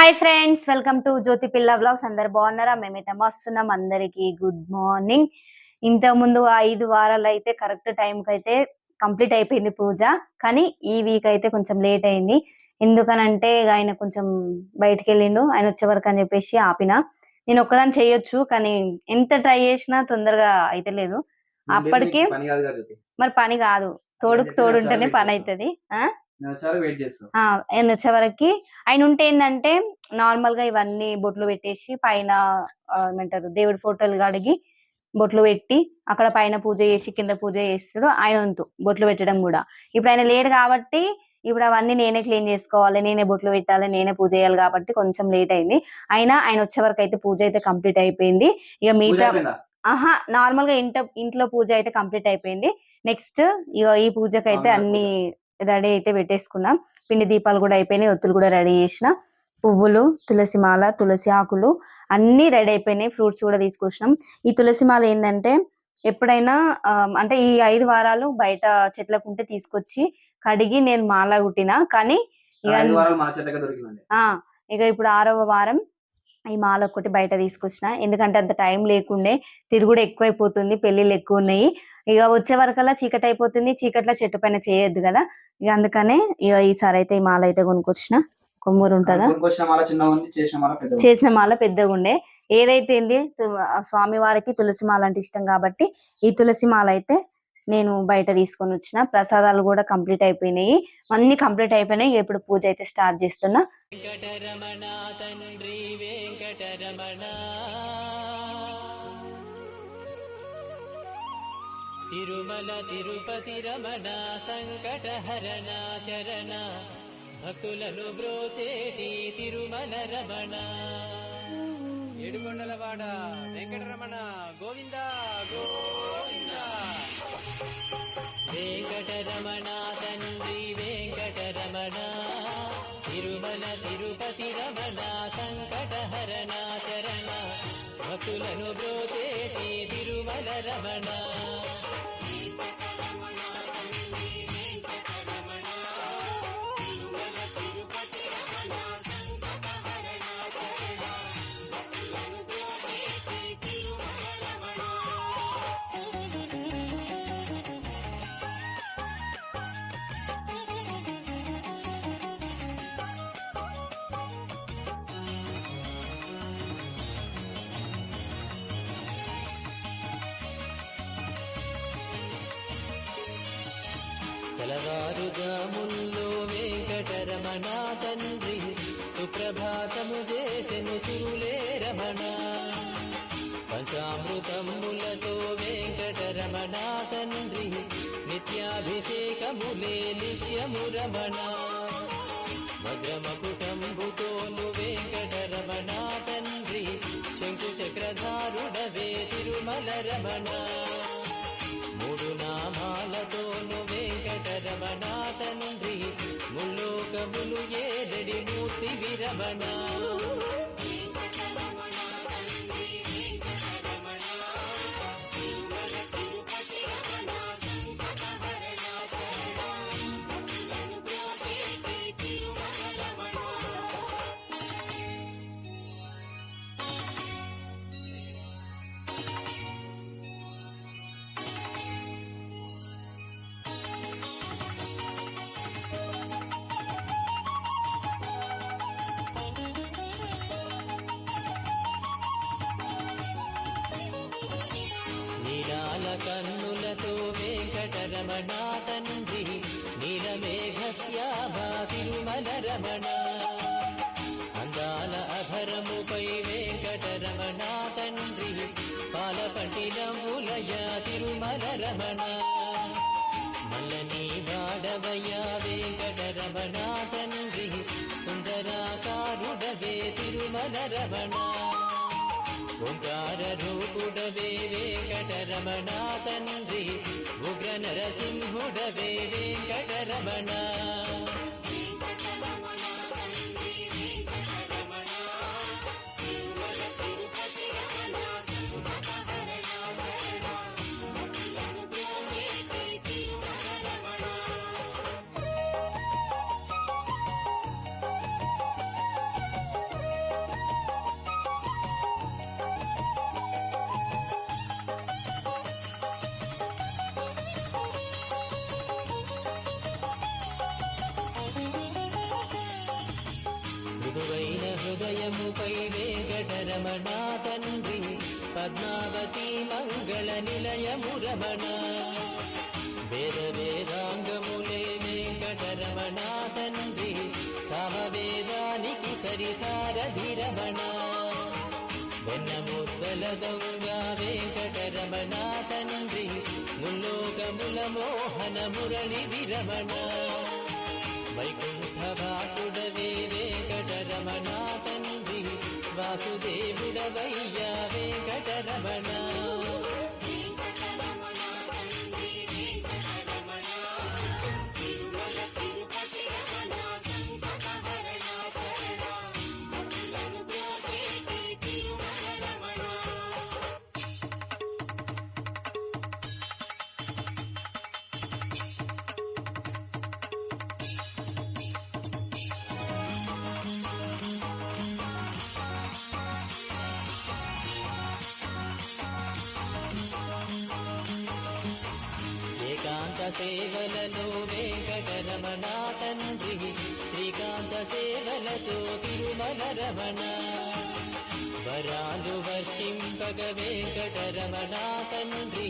Hi friends, welcome to జ్యోతి పిల్ల blogs. అందరు బాగున్నారా? మేమైతే మస్తున్నాం. అందరికి గుడ్ మార్నింగ్. ఇంత ముందు 5 వారాలు అయితే కరెక్ట్ టైం కి అయితే కంప్లీట్ అయిపోయింది పూజ. కానీ ఈ వీక్ అయితే కొంచెం లేట్ అయింది. ఎందుకనంటే ఆయన కొంచెం బయటికి వెళ్ళిండు. ఆయన వచ్చే వరకు అని చెప్పేసి ఆపిన. నేను ఒక్కదాన్ని చేయొచ్చు, కానీ ఎంత ట్రై చేసినా తొందరగా అయితే లేదు. అప్పటికి మరి పని కాదు, తోడుకు తోడు ఉంటేనే పని అవుతుంది. ఆయన వచ్చే వరకు ఆయన ఉంటే ఏంటంటే నార్మల్ గా ఇవన్నీ బొట్లు పెట్టేసి పైన ఏమంటారు దేవుడి ఫోటోలు కడిగి బొట్లు పెట్టి అక్కడ పైన పూజ చేసి కింద పూజ చేస్తాడు. ఆయన వంతు బొట్లు పెట్టడం కూడా. ఇప్పుడు ఆయన లేడు కాబట్టి ఇప్పుడు అవన్నీ నేనే క్లీన్ చేసుకోవాలి, నేనే బొట్లు పెట్టాలి, నేనే పూజ చేయాలి కాబట్టి కొంచెం లేట్ అయింది. అయినా ఆయన వచ్చే వరకు అయితే పూజ అయితే కంప్లీట్ అయిపోయింది. ఇక మిగతా నార్మల్ గా ఇంట్లో పూజ అయితే కంప్లీట్ అయిపోయింది. నెక్స్ట్ ఇక ఈ పూజకి అయితే అన్ని రెడీ అయితే పెట్టేసుకున్నాం. పిండి దీపాలు కూడా అయిపోయినాయి, ఒత్తులు కూడా రెడీ చేసిన, పువ్వులు, తులసి మాల, తులసి ఆకులు అన్ని రెడీ అయిపోయినాయి. ఫ్రూట్స్ కూడా తీసుకొచ్చినాం. ఈ తులసి మాల ఏంటంటే ఎప్పుడైనా అంటే ఈ 5 వారాలు బయట చెట్లకు ఉంటే తీసుకొచ్చి కడిగి నేను మాల కుట్టినా. కానీ ఇక ఇప్పుడు 6వ వారం ఈ మాల ఒక్కటి బయట తీసుకొచ్చిన. ఎందుకంటే అంత టైం లేకుండే, తిరుగుడు ఎక్కువైపోతుంది, పెళ్లిళ్ళు ఎక్కువ ఉన్నాయి. ఇక వచ్చే వరకల్లా చీకటి అయిపోతుంది. చీకట్లో చెట్టు పైన చేయొద్దు కదా. ఇక అందుకనే ఇక ఈసారి అయితే ఈ మాల అయితే కొనుక్కొచ్చిన. కొమ్మూరు ఉంటుందా, చేసిన మాల పెద్దగా ఉండే. ఏదైతే ఏంది స్వామి వారికి తులసి మాల అంటే ఇష్టం కాబట్టి ఈ తులసి మాల అయితే నేను బయట తీసుకొని వచ్చిన. ప్రసాదాలు కూడా కంప్లీట్ అయిపోయినాయి, అన్ని కంప్లీట్ అయిపోయినాయి. ఇప్పుడు పూజ అయితే స్టార్ట్ చేస్తున్నా. తిరుమల తిరుపతి రమణ సంకటహరణ చరణ భక్తులను బ్రోచేటి తిరుమల రమణ ఏడుకొండలవాడ వెంకటరమణ గోవింద గోవింద. వెంకటరమణ తండ్రి వెంకటరమణ తిరుమల తిరుపతి రమణ సంకటహరణ చరణ భక్తులను బ్రోచేటి తిరుమల రమణ. తెలవారుజాముల్లో వెంకటరమణ తండ్రి సుప్రభాతము చేసెను సురులే రమణ. పంచామృతములతో వెంకటరమణ తండ్రి నిత్యాభిషేకములే నిత్యము రమణ. భద్రమకుటంబుతోను వెంకటరమణ తండ్రి శంకు చక్రధారుడవే తిరుమల రమణ. 3 నామాలతోను వెంకటరమణ తండ్రి ముల్లోకములు ఏడడి మూర్తి విరమణ. నీలాల కన్నులతో వెంకటరమణ తండ్రి నీలమేఘశ్యామా తిరుమల రమణ. అందాల అధరముపై వెంకటరమణ తండ్రి పాలపటిలములయ తిరుమల రమణ. మల్లని వాడవయ వెంకటరమణ తండ్రి సుందరాకారుడవే తిరుమల రమణ. ఓంకార రూపుడవే వెంకటరమణ తండ్రి ఉగ్ర నరసింహుడవే వెంకటరమణ. మృదువైన హృదయముపై వెంకటరమణ తండ్రి పద్మావతి మంగళ నిలయము రమణ వేద వేదాంగములే వెంకటరమణ తండ్రి సమవేదానికి సరిసారథి రమణ వెన్నముద్దల దొంగ వెంకటరమణ తండ్రి ముల్లోకముల మోహన మురళి విరమణ వైకుంఠవాసుడవే వెంకటరమణ తండ్రి వాసుదేవుడవయ్యా వెంకటరమణ ఏకాంత సేవలలో వెంకటరమణ తండ్రి శ్రీకాంత సేవలతో తిరుమల రమణ వరాలు వర్షింపగ వెంకటరమణ తండ్రి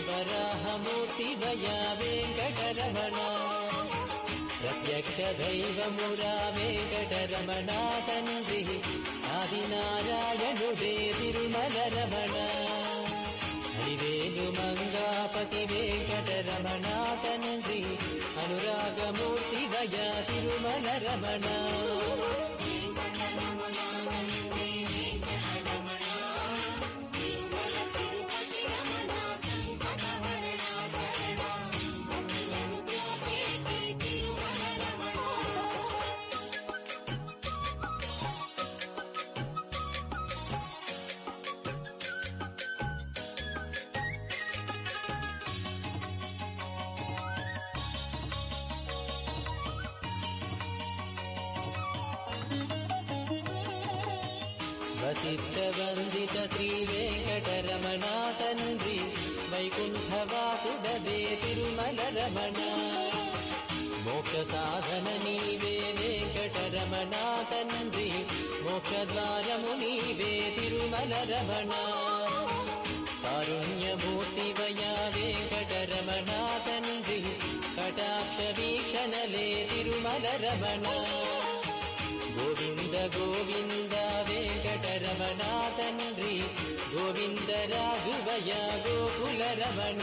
వరాహమూర్తి వయా వెంకటరమణ ప్రత్యక్ష దైవమురా వెంకటరమణ తండ్రి ఆదినారాయణుడే తిరుమల రమణ హరివేలు మంగాపతి వెంకటరమణ తండ్రి అనురాగమూర్తి వయా తిరుమల రమణ వసిష్ఠ వందిత శ్రీ వెంకటరమణ తండ్రి వైకుంఠవాసుడవే తిరుమల రమణ మోక్ష సాధన నీవే వెంకటరమణ తండ్రి మోక్షద్వారము నీవే తిరుమల రమణ కారుణ్యమూర్తి వయా వెంకటరమణ తండ్రి కటాక్ష వీక్షణలే తిరుమల రమణ గోవింద గోవింద వెంకటరమణ తండ్రి గోవింద రాఘవయ గోకుల రమణ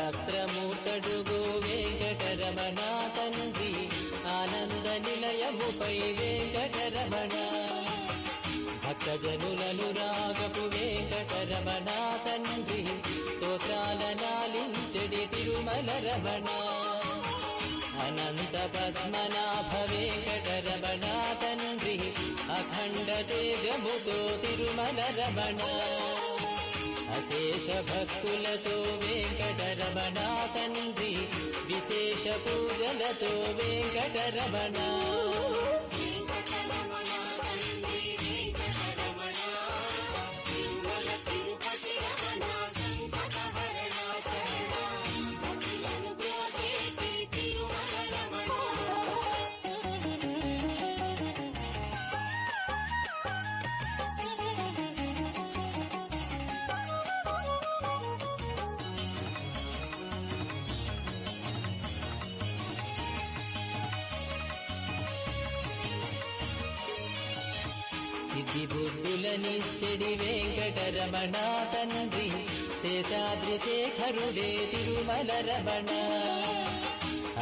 సహస్రమూర్తడుగో వెంకటరమణ తండ్రి ఆనంద నిలయముపై వెంకటరమణ భక్తజనులను రాగపు వెంకటరమణ తండ్రి స్తోత్రాల నాలించెడి తిరుమల రమణ అనంత పద్మనాభ వెంకటరమణ తండ్రి అఖండ తేజముతో తిరుమల రమణ అశేష భక్తులతో వెంకటరమణ తండ్రి విశేష పూజలతో వెంకటరమణ సిద్ధి బుద్ధులనిచ్చెడి వెంకటరమణ తండ్రి శేషాద్రి శేఖరుడే తిరుమల రమణ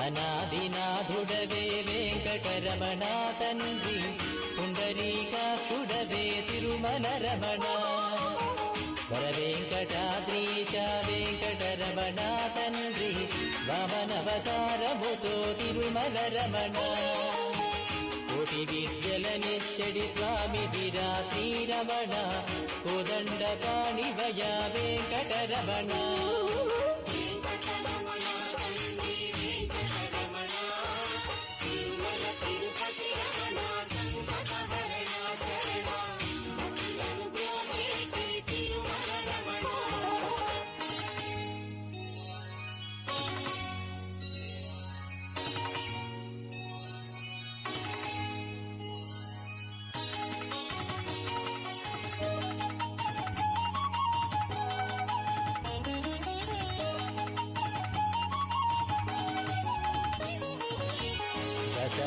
అనాదినాథుడవే వెంకటరమణ తండ్రి పుండరీకాక్షుడవే తిరుమల రమణ వర వెంకటాద్రీశ వెంకటరమణ తండ్రి వామనవతారముతో తిరుమల రమణ కోటి విద్యలనిచ్చడి స్వామి విరా శ్రీరమణ కోదండ పాణివయ వెంకటరమణ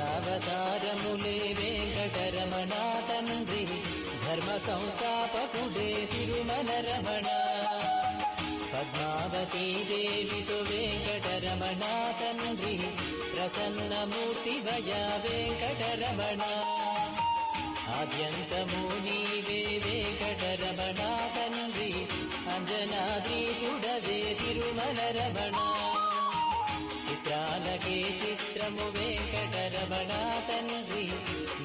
దశావతారములే వెంకటరమణ తండ్రి ధర్మ సంస్థాపకుడే తిరుమల రమణ పద్మావతీ దేవితో వెంకటరమణ తండ్రి ప్రసన్నమూర్తి భయ వెంకటరమణ ఆద్యంతము నీవే వెంకటరమణ తండ్రి అంజనాద్రీశుడవే తిరుమల రమణ చిత్రాలకే చిత్రము వెంకటరమణ తండ్రి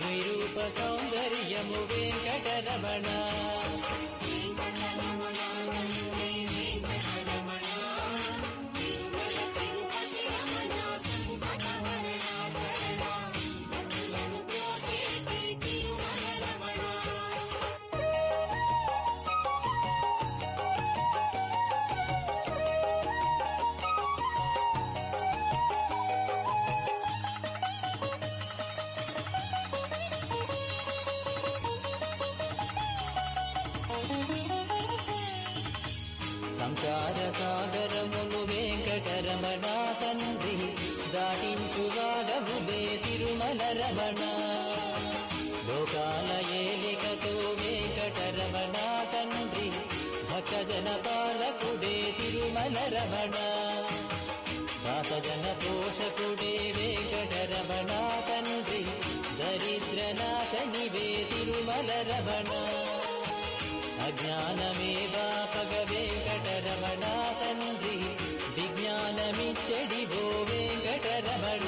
నిరూప సౌందర్యము వెంకటరమణ సంసార సాగరమును వెంకటరమణ తండ్రి దాటించువాడవులే తిరుమల రమణ లోకాల ఏలికతో వెంకటరమణ తండ్రి భక్తజన పాలకుడే తిరుమల రమణ దాసజన పోషకుడే వెంకటరమణ తండ్రి దరిద్రనాశనివే తిరుమల రమణ అజ్ఞానమే వాపగ వెంకటరమణ తండ్రి విజ్ఞానమిచ్చడివో వెంకటరమణ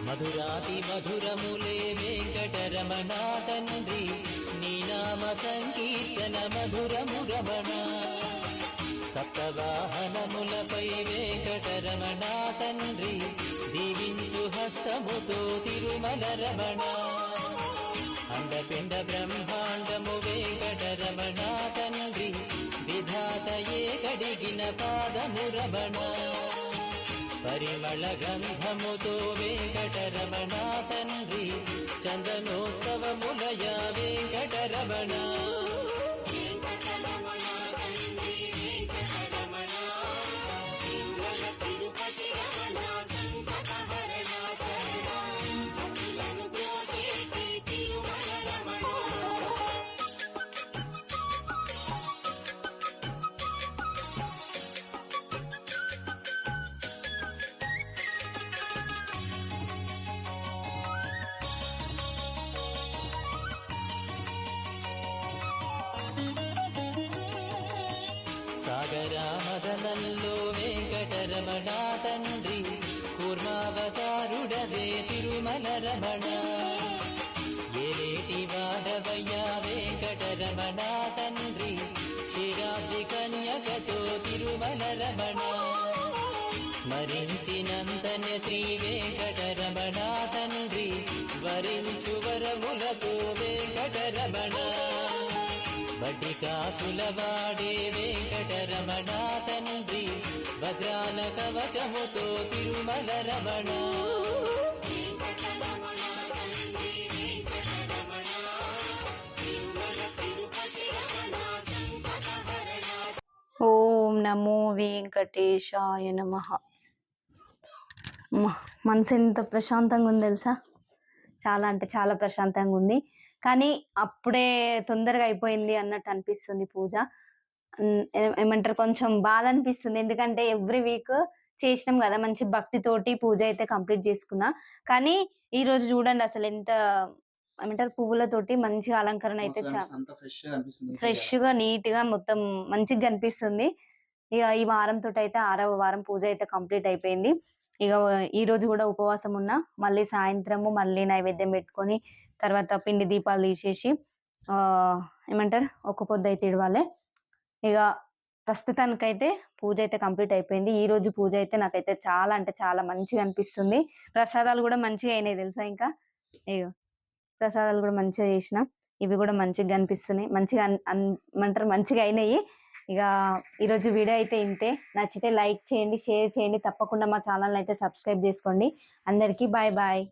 మధురాతి మధురములే వెంకటరమణ తండ్రి నీ నామ సంకీర్తన మధురము రమణ సప్తవాహనములపై వెంకటరమణ తండ్రి దీవించు హస్తముతో తిరుమల రమణ అండపిండ బ్రహ్మాండము వెంకటరమణ తండ్రి విధాతయే కడిగిన పాదము రమణ పరిమళ గంధముతో వెంకటరమణ తండ్రి చందనోత్సవములయ వెంకటరమణ సాగరామదనంలో వెంకటరమణ తండ్రి కూర్మావతారుడవే తిరుమల రమణ ఏలేటి వాడవయ్యా వెంకటరమణ తండ్రి క్షీరాబ్ది కన్యకతో తిరుమల రమణ స్మరించినంతనే శ్రీ వెంకటరమణ తండ్రి వరించు వరములతో వెంకటరమణ బడ్డి కాసులవాడే వెంకటరమణ తండ్రి వజ్రాల కవచముతో తిరుమల రమణ వెంకటరమణ తండ్రి వెంకటరమణ తిరుమల నమో వెంకటేశాయ నమః. మనసు ఎంత ప్రశాంతంగా ఉంది తెలుసా, చాలా అంటే చాలా ప్రశాంతంగా ఉంది. కానీ అప్పుడే తొందరగా అయిపోయింది అన్నట్టు అనిపిస్తుంది పూజ. ఏమంటారు, కొంచెం బాధ అనిపిస్తుంది. ఎందుకంటే ఎవ్రీ వీక్ చేసినాం కదా, మంచి భక్తితోటి పూజ అయితే కంప్లీట్ చేసుకున్నా. కానీ ఈ రోజు చూడండి అసలు ఎంత ఏమంటారు, పువ్వులతోటి మంచిగా అలంకరణ అయితే ఫ్రెష్ గా నీట్ గా మొత్తం మంచిగా కనిపిస్తుంది. ఇక ఈ వారం తోటి అయితే 6వ వారం పూజ అయితే కంప్లీట్ అయిపోయింది. ఇక ఈ రోజు కూడా ఉపవాసం ఉన్నా. మళ్ళీ సాయంత్రము మళ్ళీ నైవేద్యం పెట్టుకొని తర్వాత పిండి దీపాలు తీసేసి ఆ ఏమంటారు ఒక పొద్దు అయితే ఇడవాలి. ఇక ప్రస్తుతానికైతే పూజ అయితే కంప్లీట్ అయిపోయింది. ఈ రోజు పూజ అయితే నాకైతే చాలా అంటే చాలా మంచిగా అనిపిస్తుంది. ప్రసాదాలు కూడా మంచిగా అయినాయి తెలుసా. ఇంకా ఇగో ప్రసాదాలు కూడా మంచిగా చేసిన, ఇవి కూడా మంచిగా అనిపిస్తున్నాయి, మంచిగా ఏమంటారు మంచిగా అయినాయి. ఇక ఈరోజు వీడియో అయితే ఇంతే. నచ్చితే లైక్ చేయండి, షేర్ చేయండి, తప్పకుండా మా ఛానల్ అయితే సబ్స్క్రైబ్ చేసుకోండి. అందరికీ బాయ్ బాయ్.